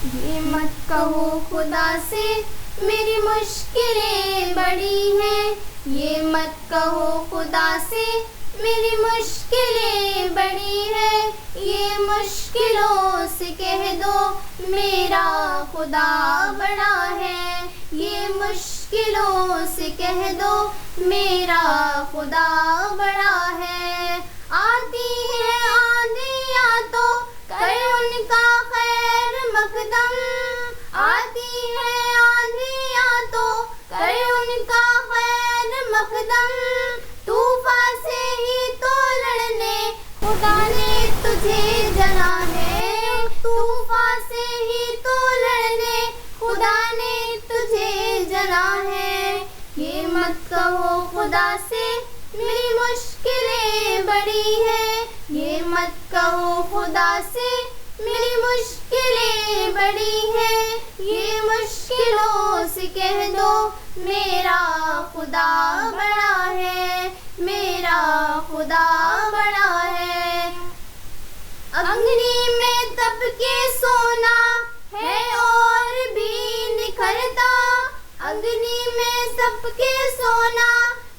ये मत कहो खुदा से मेरी मुश्किलें बड़ी हैं। ये मत कहो खुदा से मेरी मुश्किलें बड़ी हैं। ये मुश्किलों से कह दो मेरा खुदा बड़ा है। ये मुश्किलों से कह दो मेरा खुदा बड़ा है। आती है आंधियाँ तो करे उनका खैर मकदम। आती है आंधियाँ तो करे उनका खैर मकदम। तूफान से ही तो लड़ने खुदा ने तुझे जना है। तूफान से ही तो लड़ने खुदा ने तुझे जना है। ये मत कहो खुदा से मेरी मुश्किलें बड़ी हैं। ये मत कहो खुदा से मेरी मुश्किलें बड़ी हैं। ये मुश्किलों से कह दो मेरा खुदा बड़ा है। मेरा खुदा बड़ा है। अग्नि में तप के सोना है और भी निखरता। अग्नि में सबके सोना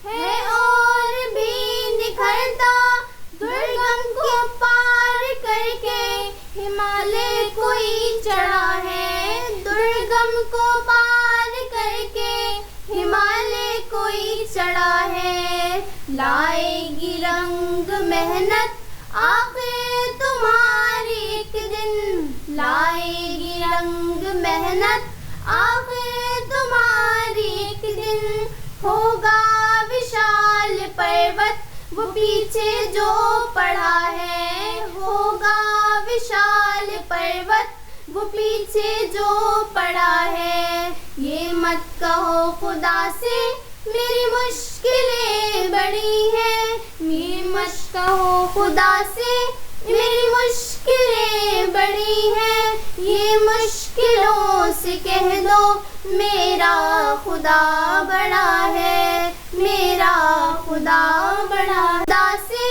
है और भी निखरता। दुर्गम को पार करके हिमालय कोई चढ़ा है। दुर्गम को पार करके हिमालय कोई चढ़ा है। लाएगी रंग मेहनत आखिर तुम्हारी एक दिन। लाएगी रंग मेहनत आखिर तुम्हारी एक दिन। होगा विशाल पर्वत वो पीछे जो पड़ा है। होगा विशाल पर्वत वो पीछे जो पड़ा है। ये मत कहो खुदा से मेरी मुश्किलें बड़ी हैं। ये मत कहो खुदा से मेरी मुश्किलें बड़ी हैं। ये मुश्किलों से कह दो मेरा खुदा बड़ा है। मेरा खुदा बड़ा। खुदा से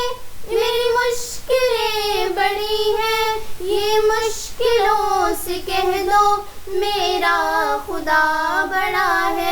मेरी मुश्किलें बड़ी हैं। ये मुश्किलों से कह दो मेरा खुदा बड़ा है।